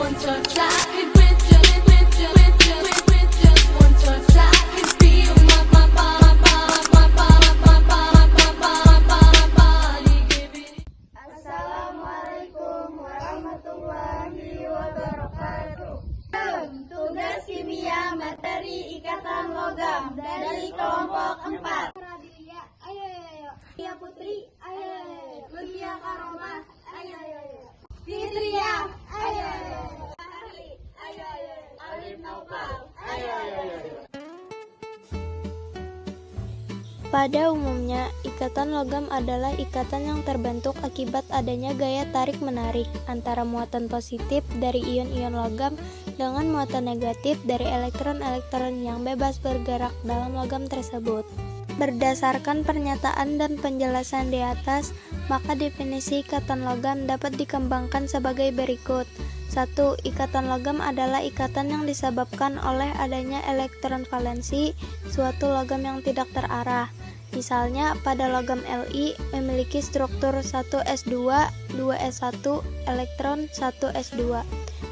Assalamualaikum warahmatullahi wabarakatuh. Tugas kimia materi ikatan logam dari kelompok 4. Ayo. Lia Putri, ayo. Lucia Karomah, ayo. Fitria, ayo. Hari, ayo. Alif Naufal, ayo. Pada umumnya, ikatan logam adalah ikatan yang terbentuk akibat adanya gaya tarik-menarik antara muatan positif dari ion-ion logam dengan muatan negatif dari elektron-elektron yang bebas bergerak dalam logam tersebut. Berdasarkan pernyataan dan penjelasan di atas, maka definisi ikatan logam dapat dikembangkan sebagai berikut. 1. Ikatan logam adalah ikatan yang disebabkan oleh adanya elektron valensi suatu logam yang tidak terarah. Misalnya, pada logam Li memiliki struktur 1s2, 2s1, elektron 1s2.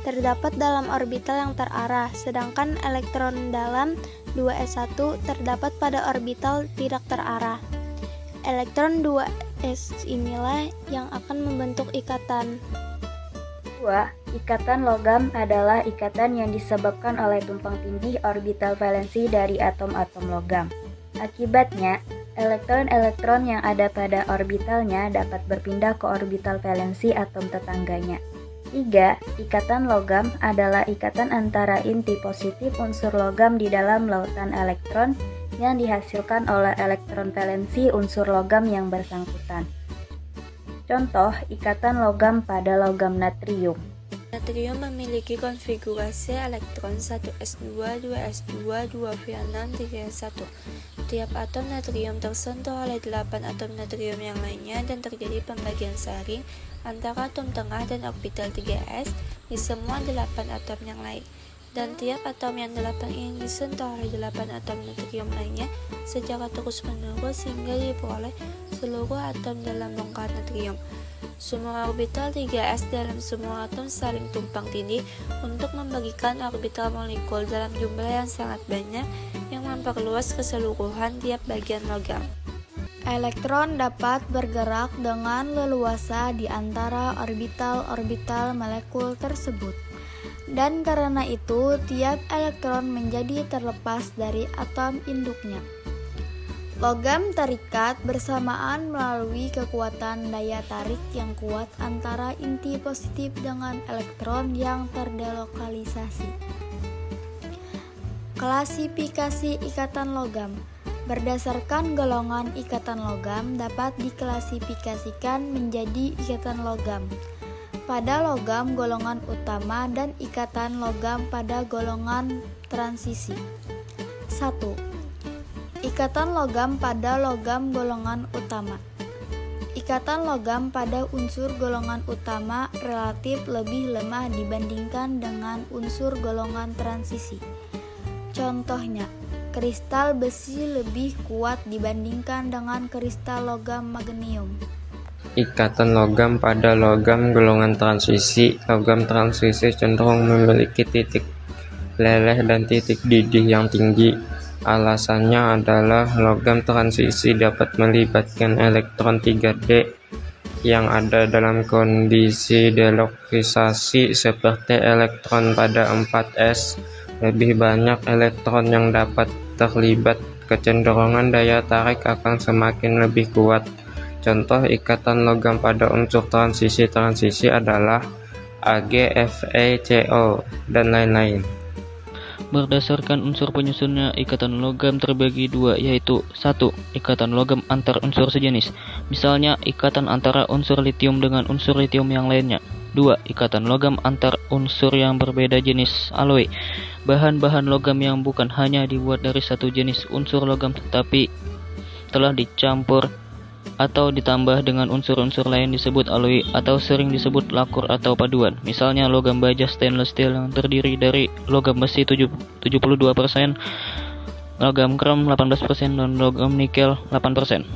Terdapat dalam orbital yang terarah, sedangkan elektron dalam 2s1 terdapat pada orbital tidak terarah. Elektron 2s inilah yang akan membentuk ikatan. 2. Ikatan logam adalah ikatan yang disebabkan oleh tumpang tindih orbital valensi dari atom-atom logam. Akibatnya, elektron-elektron yang ada pada orbitalnya dapat berpindah ke orbital valensi atom tetangganya. 3. Ikatan logam adalah ikatan antara inti positif unsur logam di dalam lautan elektron yang dihasilkan oleh elektron valensi unsur logam yang bersangkutan. Contoh, ikatan logam pada logam natrium. Natrium memiliki konfigurasi elektron 1s2, 2s2, 2v6, 3s1. Tiap atom natrium tersentuh oleh 8 atom natrium yang lainnya dan terjadi pembagian saring antara atom tengah dan orbital 3s di semua 8 atom yang lain. Dan tiap atom yang 8 ini disentuh oleh 8 atom natrium lainnya secara terus-menerus hingga diperoleh seluruh atom dalam bongkahan natrium. Semua orbital 3s dalam semua atom saling tumpang tindih untuk membagikan orbital molekul dalam jumlah yang sangat banyak yang memperluas keseluruhan tiap bagian logam. Elektron dapat bergerak dengan leluasa di antara orbital-orbital molekul tersebut. Dan karena itu, tiap elektron menjadi terlepas dari atom induknya. Logam terikat bersamaan melalui kekuatan daya tarik yang kuat antara inti positif dengan elektron yang terdelokalisasi. Klasifikasi ikatan logam. Berdasarkan golongan ikatan logam dapat diklasifikasikan menjadi ikatan logam pada logam golongan utama dan ikatan logam pada golongan transisi. 1. Ikatan logam pada logam golongan utama. Ikatan logam pada unsur golongan utama relatif lebih lemah dibandingkan dengan unsur golongan transisi. Contohnya, kristal besi lebih kuat dibandingkan dengan kristal logam magneum. Ikatan logam pada logam golongan transisi. Logam transisi cenderung memiliki titik leleh dan titik didih yang tinggi. Alasannya adalah logam transisi dapat melibatkan elektron 3D yang ada dalam kondisi delokalisasi seperti elektron pada 4s. Lebih banyak elektron yang dapat terlibat, kecenderungan daya tarik akan semakin lebih kuat. Contoh ikatan logam pada unsur transisi adalah Ag, Fe, Co, dan lain-lain. Berdasarkan unsur penyusunnya, ikatan logam terbagi dua, yaitu 1. Ikatan logam antar unsur sejenis, misalnya ikatan antara unsur litium dengan unsur litium yang lainnya. 2. Ikatan logam antar unsur yang berbeda jenis alloy, bahan-bahan logam yang bukan hanya dibuat dari satu jenis unsur logam tetapi telah dicampur atau ditambah dengan unsur-unsur lain disebut alloy atau sering disebut lakur atau paduan. Misalnya logam baja stainless steel yang terdiri dari logam besi 72%, logam krom 18%, dan logam nikel 8%.